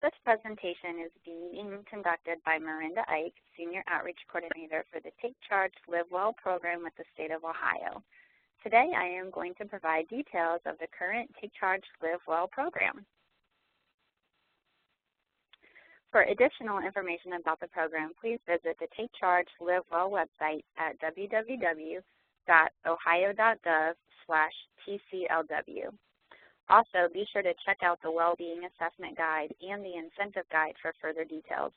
This presentation is being conducted by Miranda Ike, Senior Outreach Coordinator for the Take Charge Live Well program with the State of Ohio. Today I am going to provide details of the current Take Charge Live Well program. For additional information about the program, please visit the Take Charge Live Well website at www.ohio.gov/TCLW. Also, be sure to check out the Wellbeing Assessment Guide and the Incentive Guide for further details.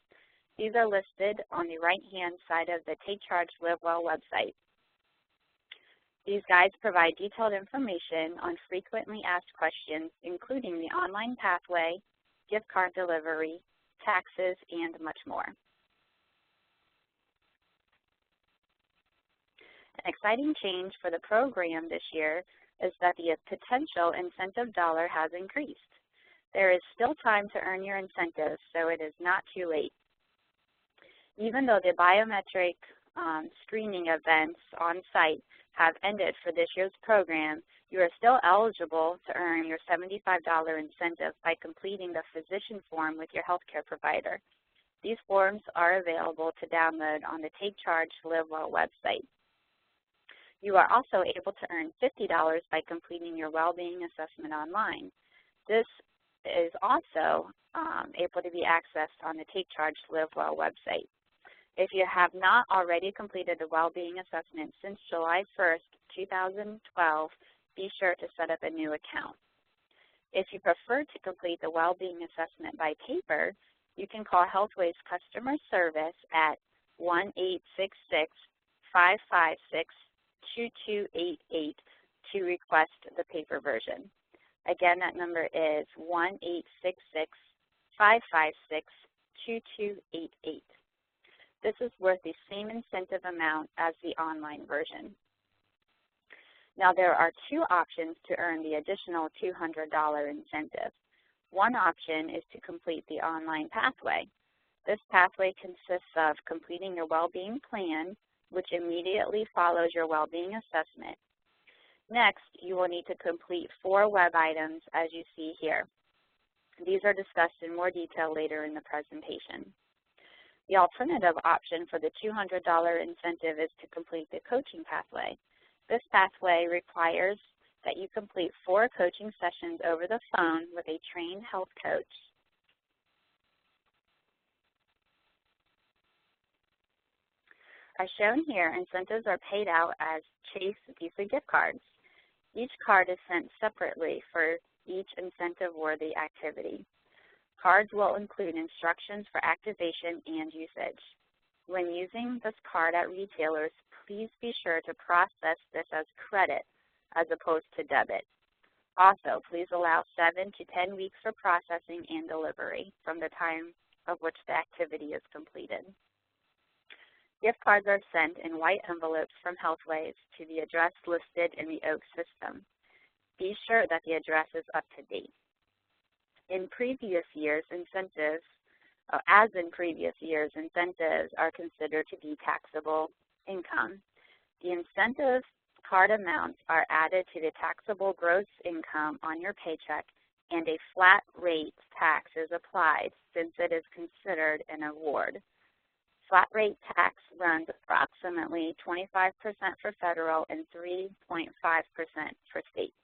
These are listed on the right-hand side of the Take Charge Live Well website. These guides provide detailed information on frequently asked questions, including the online pathway, gift card delivery, taxes, and much more. An exciting change for the program this year is that the potential incentive dollar has increased. There is still time to earn your incentives, so it is not too late. Even though the biometric screening events on site have ended for this year's program, you are still eligible to earn your $75 incentive by completing the physician form with your healthcare provider. These forms are available to download on the Take Charge Live Well website. You are also able to earn $50 by completing your well-being assessment online. This is also able to be accessed on the Take Charge Live Well website. If you have not already completed the well-being assessment since July 1st, 2012, be sure to set up a new account. If you prefer to complete the well-being assessment by paper, you can call Healthway's customer service at 1-866-556-2288 to request the paper version. Again, that number is 1-866-556-2288. This is worth the same incentive amount as the online version. Now, there are two options to earn the additional $200 incentive. One option is to complete the online pathway. This pathway consists of completing your well-being plan, which immediately follows your well-being assessment. Next, you will need to complete 4 web items as you see here. These are discussed in more detail later in the presentation. The alternative option for the $200 incentive is to complete the coaching pathway. This pathway requires that you complete 4 coaching sessions over the phone with a trained health coach. As shown here, incentives are paid out as Chase Visa gift cards. Each card is sent separately for each incentive-worthy activity. Cards will include instructions for activation and usage. When using this card at retailers, please be sure to process this as credit as opposed to debit. Also, please allow 7 to 10 weeks for processing and delivery from the time of which the activity is completed. Gift cards are sent in white envelopes from Healthways to the address listed in the OAK system. Be sure that the address is up to date. In previous years, incentives are considered to be taxable income. The incentive card amounts are added to the taxable gross income on your paycheck, and a flat rate tax is applied since it is considered an award. Flat rate tax runs approximately 25% for federal and 3.5% for state.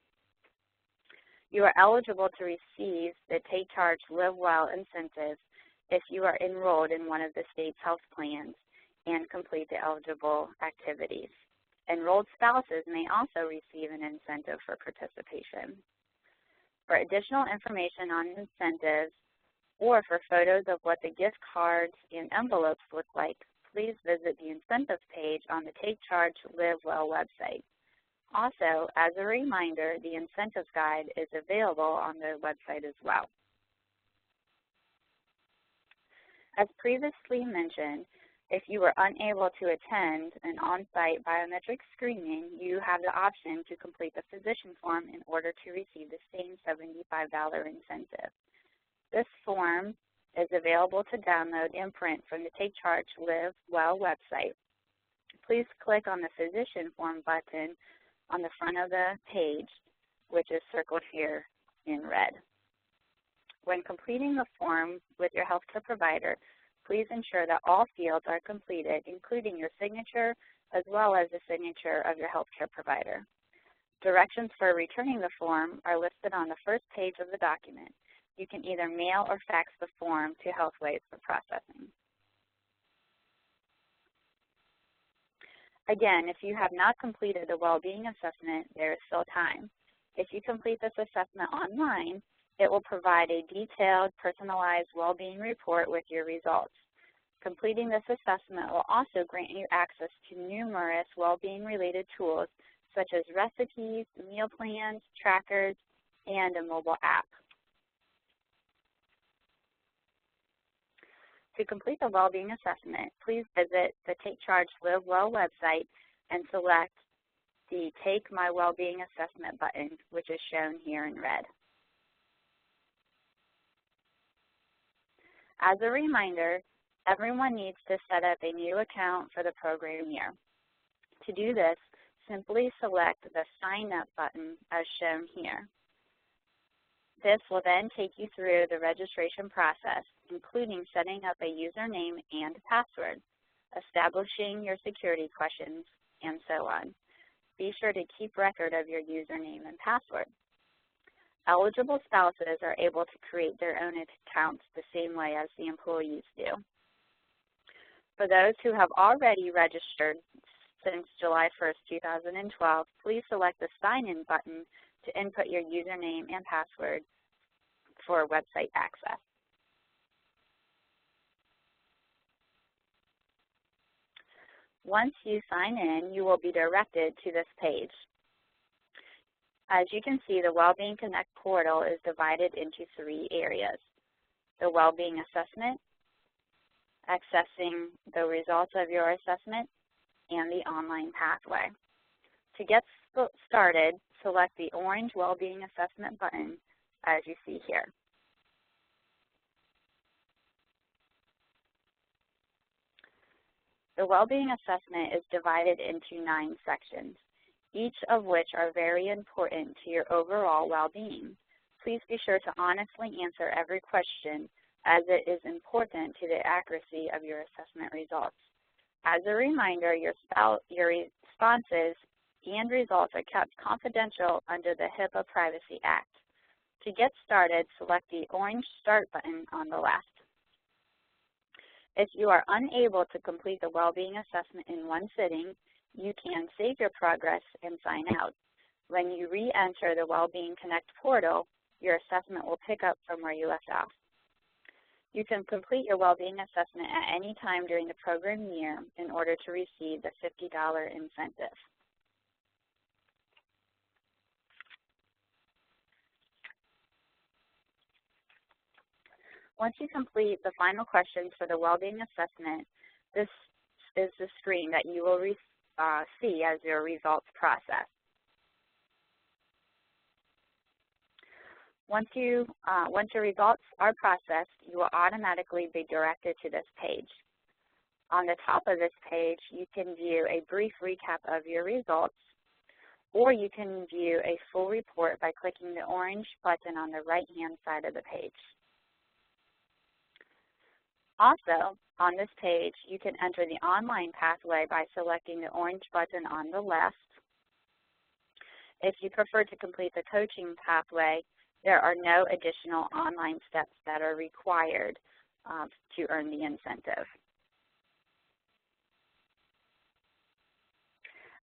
You are eligible to receive the Take Charge Live Well incentive if you are enrolled in one of the state's health plans and complete the eligible activities. Enrolled spouses may also receive an incentive for participation. For additional information on incentives or for photos of what the gift cards and envelopes look like, please visit the incentives page on the Take Charge Live Well website. Also, as a reminder, the incentives guide is available on the website as well. As previously mentioned, if you were unable to attend an on-site biometric screening, you have the option to complete the physician form in order to receive the same $75 incentive. This form is available to download and print from the Take Charge Live Well website. Please click on the physician form button on the front of the page, which is circled here in red. When completing the form with your healthcare provider, please ensure that all fields are completed, including your signature as well as the signature of your healthcare provider. Directions for returning the form are listed on the first page of the document. You can either mail or fax the form to Healthways for processing. Again, if you have not completed the well-being assessment, there is still time. If you complete this assessment online, it will provide a detailed, personalized well-being report with your results. Completing this assessment will also grant you access to numerous well-being related tools such as recipes, meal plans, trackers, and a mobile app. To complete the well-being assessment, please visit the Take Charge Live Well website and select the Take My Wellbeing Assessment button, which is shown here in red. As a reminder, everyone needs to set up a new account for the program year. To do this, simply select the Sign Up button as shown here. This will then take you through the registration process, including setting up a username and password, establishing your security questions, and so on. Be sure to keep record of your username and password. Eligible spouses are able to create their own accounts the same way as the employees do. For those who have already registered since July 1st, 2012, please select the Sign In button to input your username and password for website access. Once you sign in, you will be directed to this page. As you can see, the Wellbeing Connect portal is divided into 3 areas: the Wellbeing Assessment, accessing the results of your assessment, and the online pathway. To get started, select the orange Wellbeing Assessment button as you see here. The Wellbeing Assessment is divided into 9 sections, each of which are very important to your overall well-being. Please be sure to honestly answer every question, as it is important to the accuracy of your assessment results. As a reminder, your responses and results are kept confidential under the HIPAA Privacy Act. To get started, select the orange Start button on the left. If you are unable to complete the well-being assessment in one sitting, you can save your progress and sign out. When you re-enter the Wellbeing Connect portal, your assessment will pick up from where you left off. You can complete your well-being assessment at any time during the program year in order to receive the $50 incentive. Once you complete the final questions for the well-being assessment, this is the screen that you will see as your results process. Once your results are processed, you will automatically be directed to this page. On the top of this page, you can view a brief recap of your results, or you can view a full report by clicking the orange button on the right-hand side of the page. Also, on this page, you can enter the online pathway by selecting the orange button on the left. If you prefer to complete the coaching pathway, there are no additional online steps that are required to earn the incentive.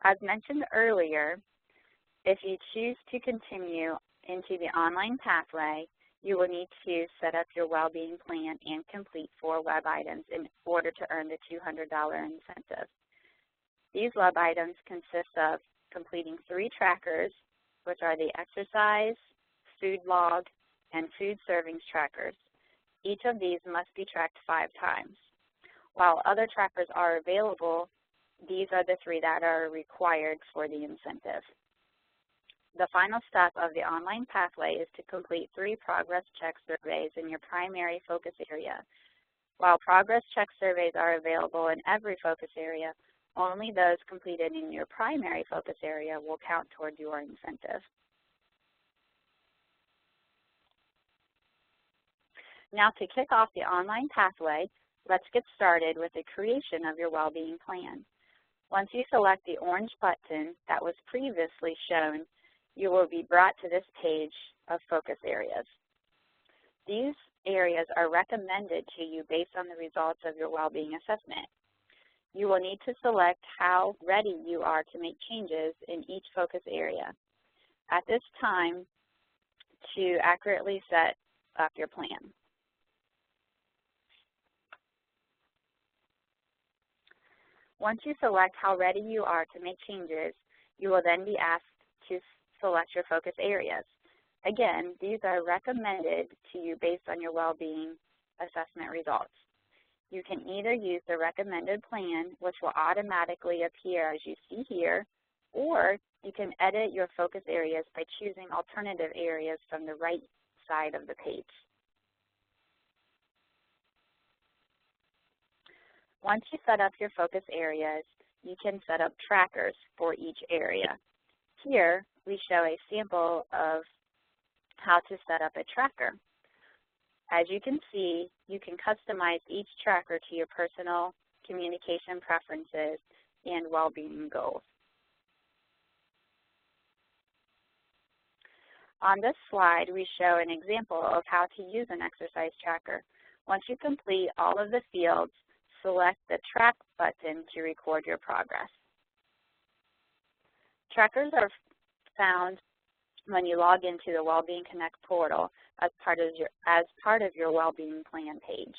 As mentioned earlier, if you choose to continue into the online pathway, you will need to set up your well-being plan and complete 4 web items in order to earn the $200 incentive. These web items consist of completing 3 trackers, which are the exercise, food log, and food servings trackers. Each of these must be tracked 5 times. While other trackers are available, these are the 3 that are required for the incentive. The final step of the online pathway is to complete 3 progress check surveys in your primary focus area. While progress check surveys are available in every focus area, only those completed in your primary focus area will count toward your incentive. Now to kick off the online pathway, let's get started with the creation of your well-being plan. Once you select the orange button that was previously shown, you will be brought to this page of focus areas. These areas are recommended to you based on the results of your well-being assessment. You will need to select how ready you are to make changes in each focus area at this time to accurately set up your plan. Once you select how ready you are to make changes, you will then be asked to select your focus areas. Again, these are recommended to you based on your well-being assessment results. You can either use the recommended plan, which will automatically appear as you see here, or you can edit your focus areas by choosing alternative areas from the right side of the page. Once you set up your focus areas, you can set up trackers for each area. Here, we show a sample of how to set up a tracker. As you can see, you can customize each tracker to your personal communication preferences and well-being goals. On this slide, we show an example of how to use an exercise tracker. Once you complete all of the fields, select the Track button to record your progress. Trackers are found when you log into the Wellbeing Connect portal as part of your Wellbeing Plan page.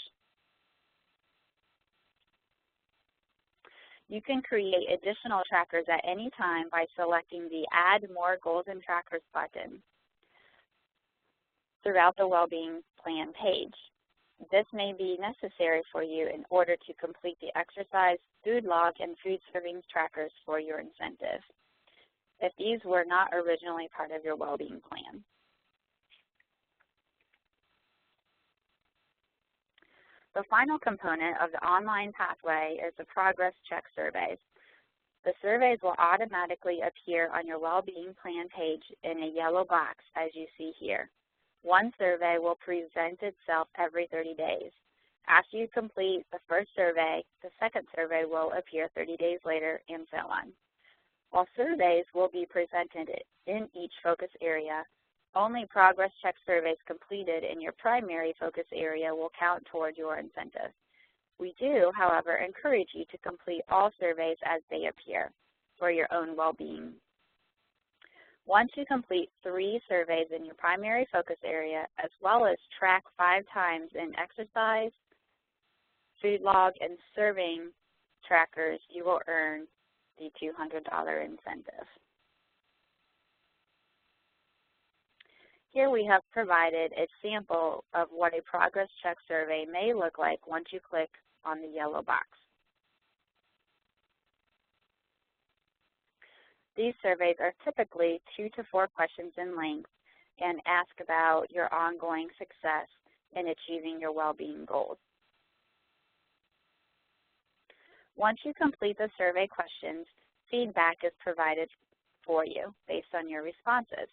You can create additional trackers at any time by selecting the Add More Goals and Trackers button throughout the Wellbeing Plan page. This may be necessary for you in order to complete the exercise, food log, and food servings trackers for your incentive, if these were not originally part of your well-being plan. The final component of the online pathway is the progress check surveys. The surveys will automatically appear on your well-being plan page in a yellow box, as you see here. One survey will present itself every 30 days. After you complete the first survey, the second survey will appear 30 days later, and so on. While surveys will be presented in each focus area, only progress check surveys completed in your primary focus area will count toward your incentive. We do, however, encourage you to complete all surveys as they appear for your own well-being. Once you complete 3 surveys in your primary focus area, as well as track 5 times in exercise, food log, and serving trackers, you will earn the $200 incentive. Here we have provided a sample of what a progress check survey may look like once you click on the yellow box. These surveys are typically 2 to 4 questions in length and ask about your ongoing success in achieving your well-being goals. Once you complete the survey questions, feedback is provided for you based on your responses.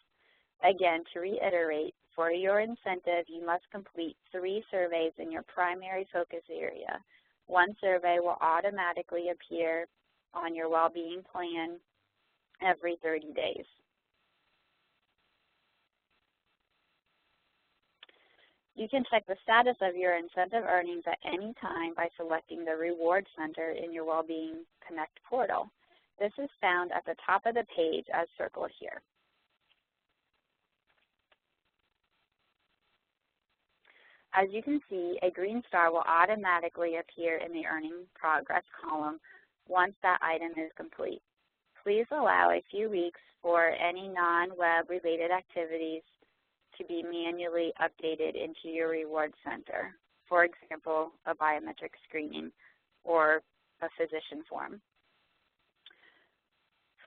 Again, to reiterate, for your incentive, you must complete 3 surveys in your primary focus area. One survey will automatically appear on your well-being plan every 30 days. You can check the status of your incentive earnings at any time by selecting the Reward Center in your Wellbeing Connect portal. This is found at the top of the page as circled here. As you can see, a green star will automatically appear in the Earning Progress column once that item is complete. Please allow a few weeks for any non-web related activities to be manually updated into your Reward Center, for example, a biometric screening or a physician form.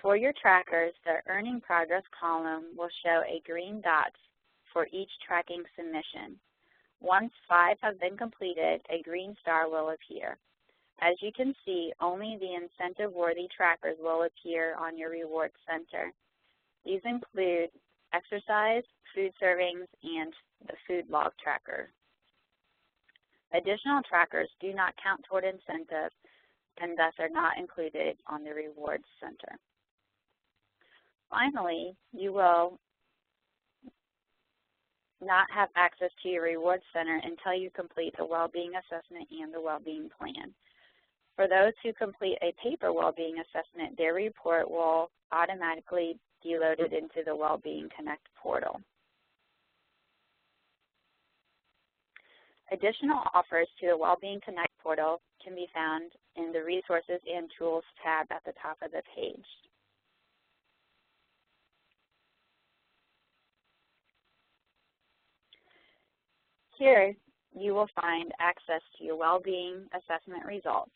For your trackers, the Earning Progress column will show a green dot for each tracking submission. Once 5 have been completed, a green star will appear. As you can see, only the incentive-worthy trackers will appear on your Reward Center. These include exercise, food servings, and the food log tracker. Additional trackers do not count toward incentives and thus are not included on the Rewards Center. Finally, you will not have access to your Rewards Center until you complete the Wellbeing Assessment and the Wellbeing Plan. For those who complete a paper Wellbeing Assessment, their report will automatically be loaded into the Wellbeing Connect portal. Additional offers to the Wellbeing Connect portal can be found in the Resources and Tools tab at the top of the page. Here, you will find access to your Wellbeing Assessment results.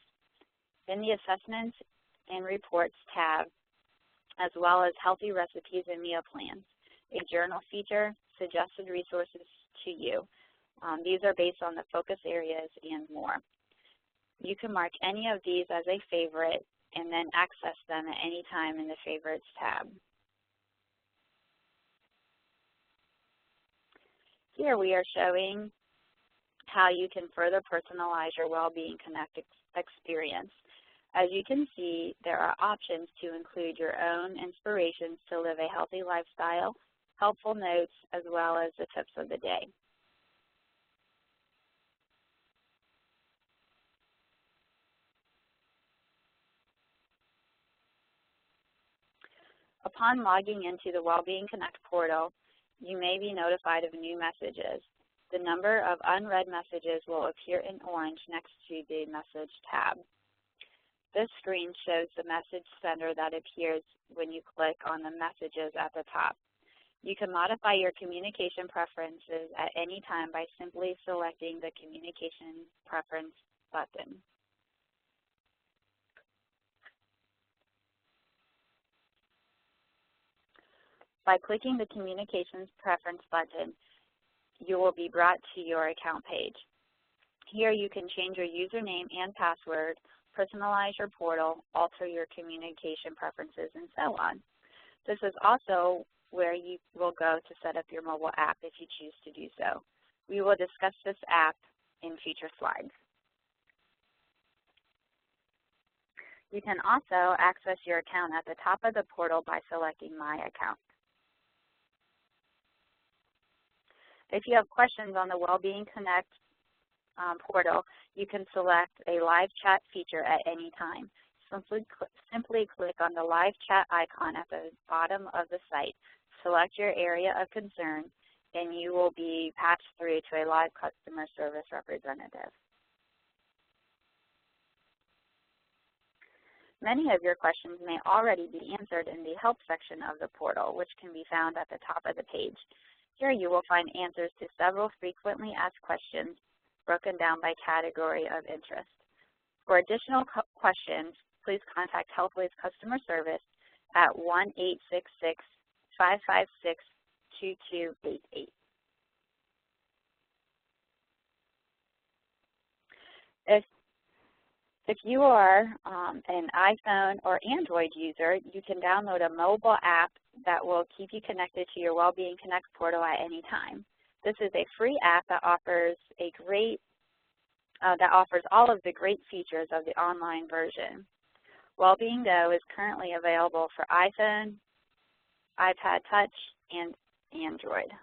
In the Assessments and Reports tab, as well as Healthy Recipes and Meal Plans, a journal feature, suggested resources to you. These are based on the focus areas and more. You can mark any of these as a favorite and then access them at any time in the Favorites tab. Here we are showing how you can further personalize your Wellbeing Connect experience. As you can see, there are options to include your own inspirations to live a healthy lifestyle, helpful notes, as well as the tips of the day. Upon logging into the Wellbeing Connect portal, you may be notified of new messages. The number of unread messages will appear in orange next to the Message tab. This screen shows the message center that appears when you click on the messages at the top. You can modify your communication preferences at any time by simply selecting the Communication Preference button. By clicking the Communications Preference button, you will be brought to your account page. Here you can change your username and password, personalize your portal, alter your communication preferences, and so on. This is also where you will go to set up your mobile app if you choose to do so. We will discuss this app in future slides. You can also access your account at the top of the portal by selecting My Account. If you have questions on the Wellbeing Connect portal, you can select a live chat feature at any time. Simply click on the live chat icon at the bottom of the site, select your area of concern, and you will be patched through to a live customer service representative. Many of your questions may already be answered in the Help section of the portal, which can be found at the top of the page. Here you will find answers to several frequently asked questions broken down by category of interest. For additional questions, please contact Healthway's customer service at 1-866-556-2288. If you are an iPhone or Android user, you can download a mobile app that will keep you connected to your Wellbeing Connect portal at any time. This is a free app that offers all of the great features of the online version. Wellbeing Go is currently available for iPhone, iPad Touch, and Android.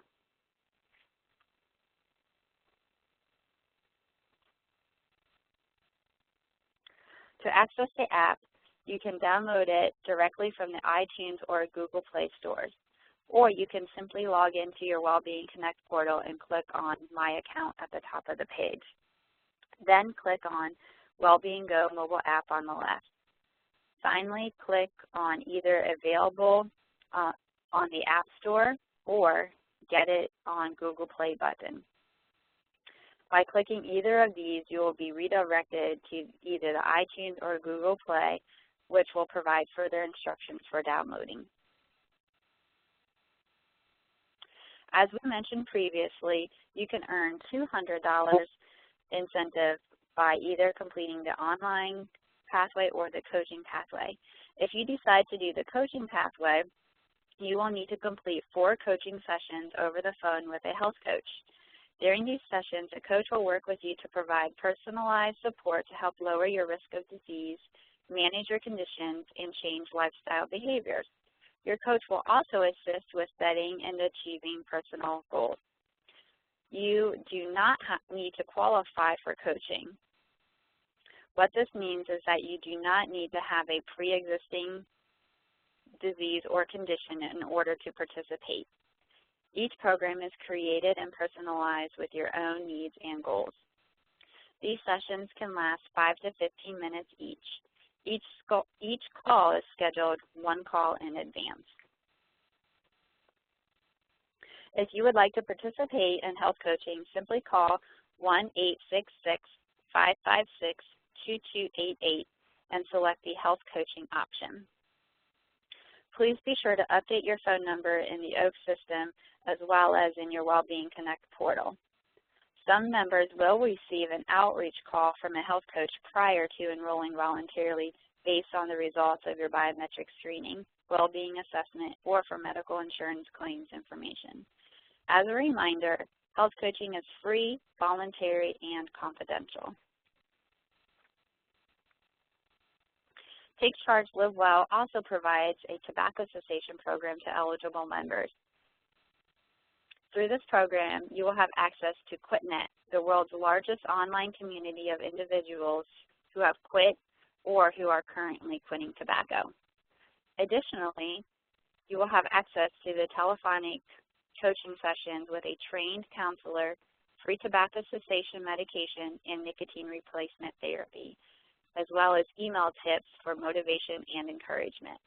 To access the app, you can download it directly from the iTunes or Google Play stores, or you can simply log into your Wellbeing Connect portal and click on My Account at the top of the page. Then click on Wellbeing Go mobile app on the left. Finally, click on either Available on the App Store or Get It on Google Play button. By clicking either of these, you will be redirected to either the iTunes or Google Play, which will provide further instructions for downloading. As we mentioned previously, you can earn $200 incentive by either completing the online pathway or the coaching pathway. If you decide to do the coaching pathway, you will need to complete 4 coaching sessions over the phone with a health coach. During these sessions, a coach will work with you to provide personalized support to help lower your risk of disease, manage your conditions, and change lifestyle behaviors. Your coach will also assist with setting and achieving personal goals. You do not need to qualify for coaching. What this means is that you do not need to have a pre-existing disease or condition in order to participate. Each program is created and personalized with your own needs and goals. These sessions can last 5 to 15 minutes each. Each call is scheduled one call in advance. If you would like to participate in health coaching, simply call 1-866-556-2288 and select the health coaching option. Please be sure to update your phone number in the OAK system as well as in your Wellbeing Connect portal. Some members will receive an outreach call from a health coach prior to enrolling voluntarily based on the results of your biometric screening, well-being assessment, or for medical insurance claims information. As a reminder, health coaching is free, voluntary, and confidential. Take Charge Live Well also provides a tobacco cessation program to eligible members. Through this program, you will have access to QuitNet, the world's largest online community of individuals who have quit or who are currently quitting tobacco. Additionally, you will have access to the telephonic coaching sessions with a trained counselor, free tobacco cessation medication, and nicotine replacement therapy, as well as email tips for motivation and encouragement.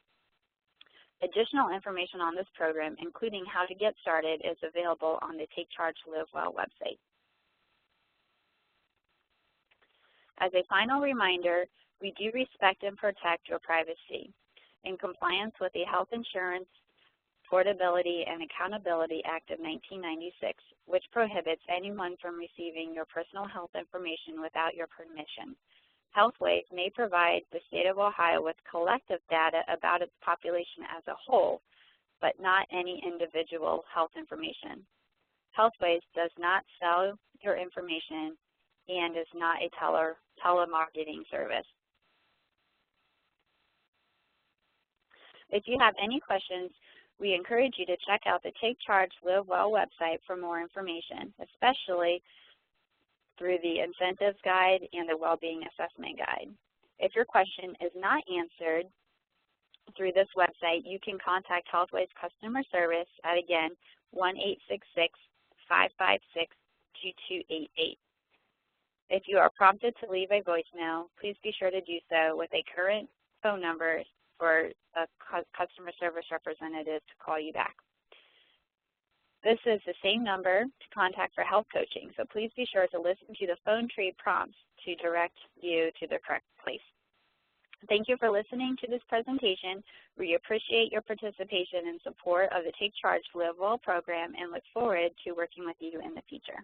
Additional information on this program, including how to get started, is available on the Take Charge Live Well website. As a final reminder, we do respect and protect your privacy. In compliance with the Health Insurance Portability and Accountability Act of 1996, which prohibits anyone from receiving your personal health information without your permission, Healthways may provide the state of Ohio with collective data about its population as a whole, but not any individual health information. Healthways does not sell your information and is not a telemarketing service. If you have any questions, we encourage you to check out the Take Charge Live Well website for more information, especially through the Incentives Guide and the Wellbeing Assessment Guide. If your question is not answered through this website, you can contact Healthways Customer Service at, again, 1-866-556-2288. If you are prompted to leave a voicemail, please be sure to do so with a current phone number for a customer service representative to call you back. This is the same number to contact for health coaching, so please be sure to listen to the phone tree prompts to direct you to the correct place. Thank you for listening to this presentation. We appreciate your participation and support of the Take Charge Live Well program and look forward to working with you in the future.